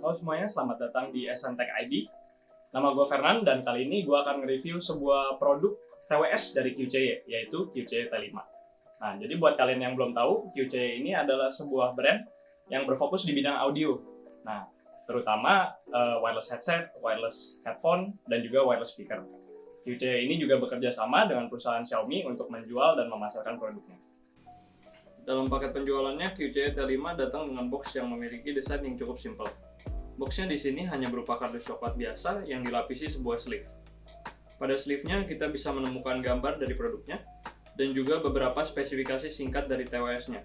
Halo semuanya, selamat datang di SNTech ID. Nama gue Fernan dan kali ini gue akan nge-review sebuah produk TWS dari QCY, yaitu QCY T5. Nah, jadi buat kalian yang belum tahu, QCY ini adalah sebuah brand yang berfokus di bidang audio. Nah, terutama wireless headset, wireless headphone, dan juga wireless speaker. QCY ini juga bekerja sama dengan perusahaan Xiaomi untuk menjual dan memasarkan produknya. Dalam paket penjualannya, QCY T5 datang dengan box yang memiliki desain yang cukup simpel. Boxnya di sini hanya berupa kardus coklat biasa yang dilapisi sebuah sleeve. Pada sleeve-nya kita bisa menemukan gambar dari produknya dan juga beberapa spesifikasi singkat dari TWS-nya.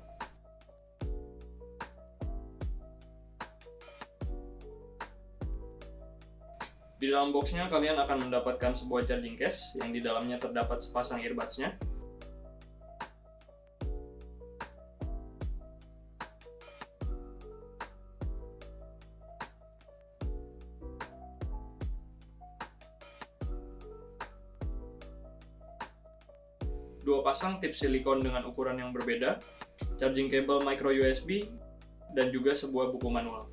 Di dalam boxnya kalian akan mendapatkan sebuah charging case yang di dalamnya terdapat sepasang earbuds-nya. Dua pasang tip silikon dengan ukuran yang berbeda, charging cable micro USB, dan juga sebuah buku manual.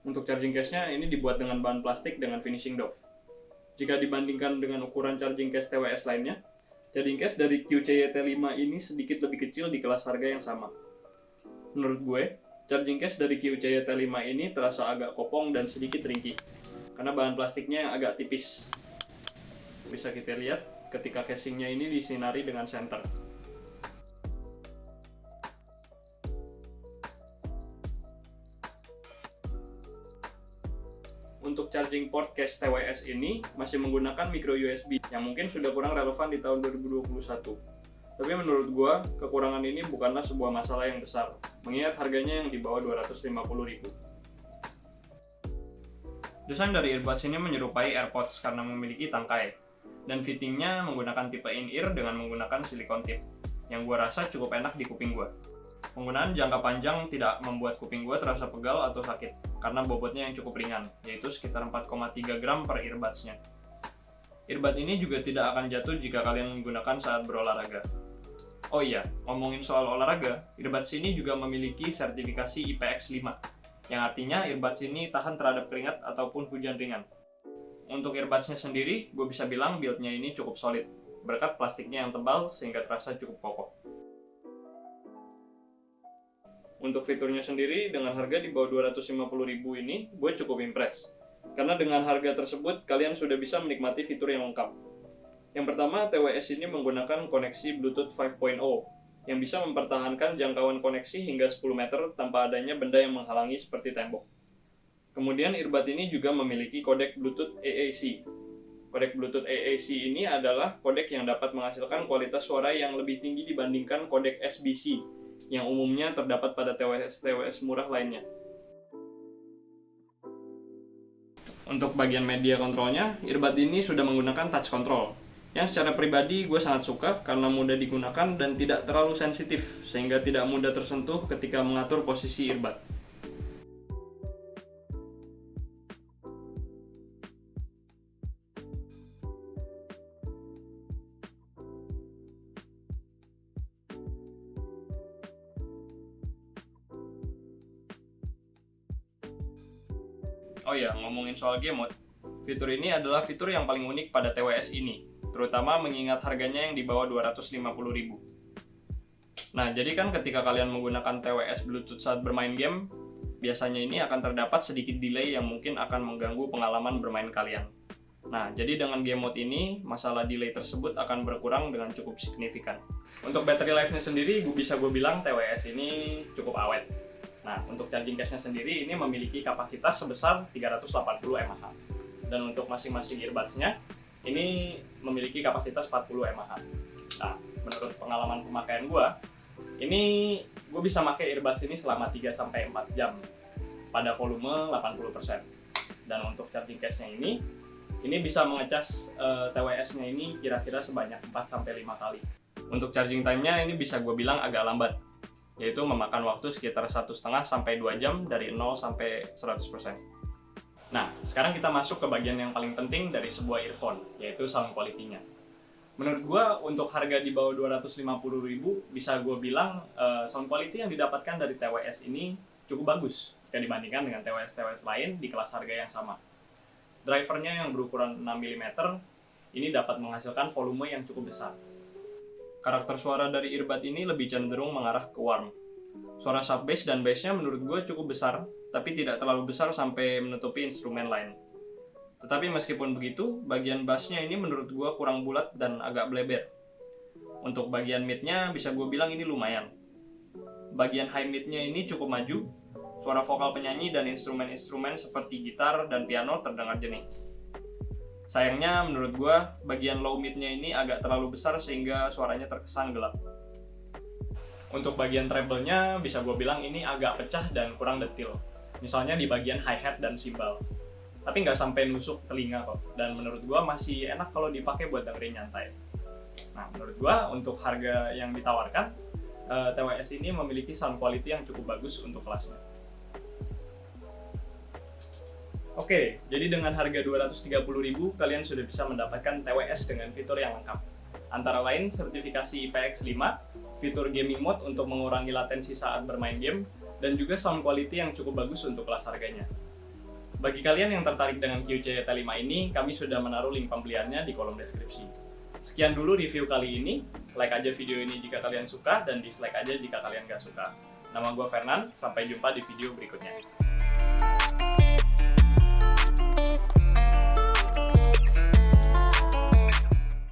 Untuk charging case-nya ini dibuat dengan bahan plastik dengan finishing doff. Jika dibandingkan dengan ukuran charging case TWS lainnya, charging case dari QCY T5 ini sedikit lebih kecil di kelas harga yang sama. Menurut gue, charging case dari QCY T5 ini terasa agak kopong dan sedikit ringkih, karena bahan plastiknya agak tipis. Bisa kita lihat ketika casingnya ini disinari dengan senter. Untuk charging port case TWS ini masih menggunakan micro USB yang mungkin sudah kurang relevan di tahun 2021. Tapi menurut gua, kekurangan ini bukanlah sebuah masalah yang besar, mengingat harganya yang di bawah 250.000. Desain dari earbuds ini menyerupai AirPods karena memiliki tangkai, dan fittingnya menggunakan tipe in-ear dengan menggunakan silikon tip, yang gue rasa cukup enak di kuping gue. Penggunaan jangka panjang tidak membuat kuping gue terasa pegal atau sakit, karena bobotnya yang cukup ringan, yaitu sekitar 4,3 gram per earbuds-nya. Earbud ini juga tidak akan jatuh jika kalian menggunakan saat berolahraga. Oh iya, ngomongin soal olahraga, earbuds ini juga memiliki sertifikasi IPX5, yang artinya earbuds ini tahan terhadap keringat ataupun hujan ringan. Untuk earbuds-nya sendiri, gue bisa bilang build-nya ini cukup solid, berkat plastiknya yang tebal sehingga terasa cukup kokoh. Untuk fiturnya sendiri, dengan harga di bawah 250.000 ini, gue cukup impress. Karena dengan harga tersebut, kalian sudah bisa menikmati fitur yang lengkap. Yang pertama, TWS ini menggunakan koneksi Bluetooth 5.0, yang bisa mempertahankan jangkauan koneksi hingga 10 meter tanpa adanya benda yang menghalangi seperti tembok. Kemudian earbud ini juga memiliki kodek Bluetooth AAC. Kodek Bluetooth AAC ini adalah kodek yang dapat menghasilkan kualitas suara yang lebih tinggi dibandingkan kodek SBC yang umumnya terdapat pada TWS murah lainnya. Untuk bagian media kontrolnya, earbud ini sudah menggunakan touch control, yang secara pribadi gue sangat suka karena mudah digunakan dan tidak terlalu sensitif sehingga tidak mudah tersentuh ketika mengatur posisi earbud. Oh ya, ngomongin soal game mode, fitur ini adalah fitur yang paling unik pada TWS ini, terutama mengingat harganya yang di bawah 250.000. Nah, jadi kan ketika kalian menggunakan TWS Bluetooth saat bermain game, biasanya ini akan terdapat sedikit delay yang mungkin akan mengganggu pengalaman bermain kalian. Nah, jadi dengan game mode ini, masalah delay tersebut akan berkurang dengan cukup signifikan. Untuk battery life-nya sendiri, gue bilang TWS ini cukup awet. Nah, untuk charging case-nya sendiri ini memiliki kapasitas sebesar 380 mAh. Dan untuk masing-masing earbuds-nya, ini memiliki kapasitas 40 mAh. Nah, menurut pengalaman pemakaian gue bisa pakai earbuds ini selama 3-4 jam pada volume 80%. Dan untuk charging case-nya ini bisa mengecas TWS-nya ini kira-kira sebanyak 4-5 kali. Untuk charging time-nya ini bisa gue bilang agak lambat, yaitu memakan waktu sekitar 1,5-2 jam dari 0 sampai 100%. Nah, sekarang kita masuk ke bagian yang paling penting dari sebuah earphone, yaitu sound quality-nya. Menurut gue untuk harga di bawah 250.000 bisa gue bilang sound quality yang didapatkan dari TWS ini cukup bagus jika dibandingkan dengan TWS-TWS lain di kelas harga yang sama. Drivernya yang berukuran 6 mm ini dapat menghasilkan volume yang cukup besar. Karakter suara dari earbud ini lebih cenderung mengarah ke warm. Suara sub bass dan bassnya menurut gue cukup besar, tapi tidak terlalu besar sampai menutupi instrumen lain. Tetapi meskipun begitu, bagian bassnya ini menurut gue kurang bulat dan agak bleber. Untuk bagian midnya bisa gue bilang ini lumayan. Bagian high midnya ini cukup maju, suara vokal penyanyi dan instrumen-instrumen seperti gitar dan piano terdengar jernih. Sayangnya menurut gue, bagian low midnya ini agak terlalu besar sehingga suaranya terkesan gelap. Untuk bagian treble-nya bisa gue bilang ini agak pecah dan kurang detail. Misalnya di bagian hi-hat dan cymbal. Tapi nggak sampai nusuk telinga kok. Dan menurut gue masih enak kalau dipakai buat dengerin nyantai. Nah, menurut gue untuk harga yang ditawarkan, TWS ini memiliki sound quality yang cukup bagus untuk kelasnya. Oke, jadi dengan harga 230.000 kalian sudah bisa mendapatkan TWS dengan fitur yang lengkap. Antara lain sertifikasi IPX5, fitur gaming mode untuk mengurangi latensi saat bermain game, dan juga sound quality yang cukup bagus untuk kelas harganya. Bagi kalian yang tertarik dengan QC T5 ini, kami sudah menaruh link pembeliannya di kolom deskripsi. Sekian dulu review kali ini. Like aja video ini jika kalian suka, dan dislike aja jika kalian gak suka. Nama gue Fernan, sampai jumpa di video berikutnya.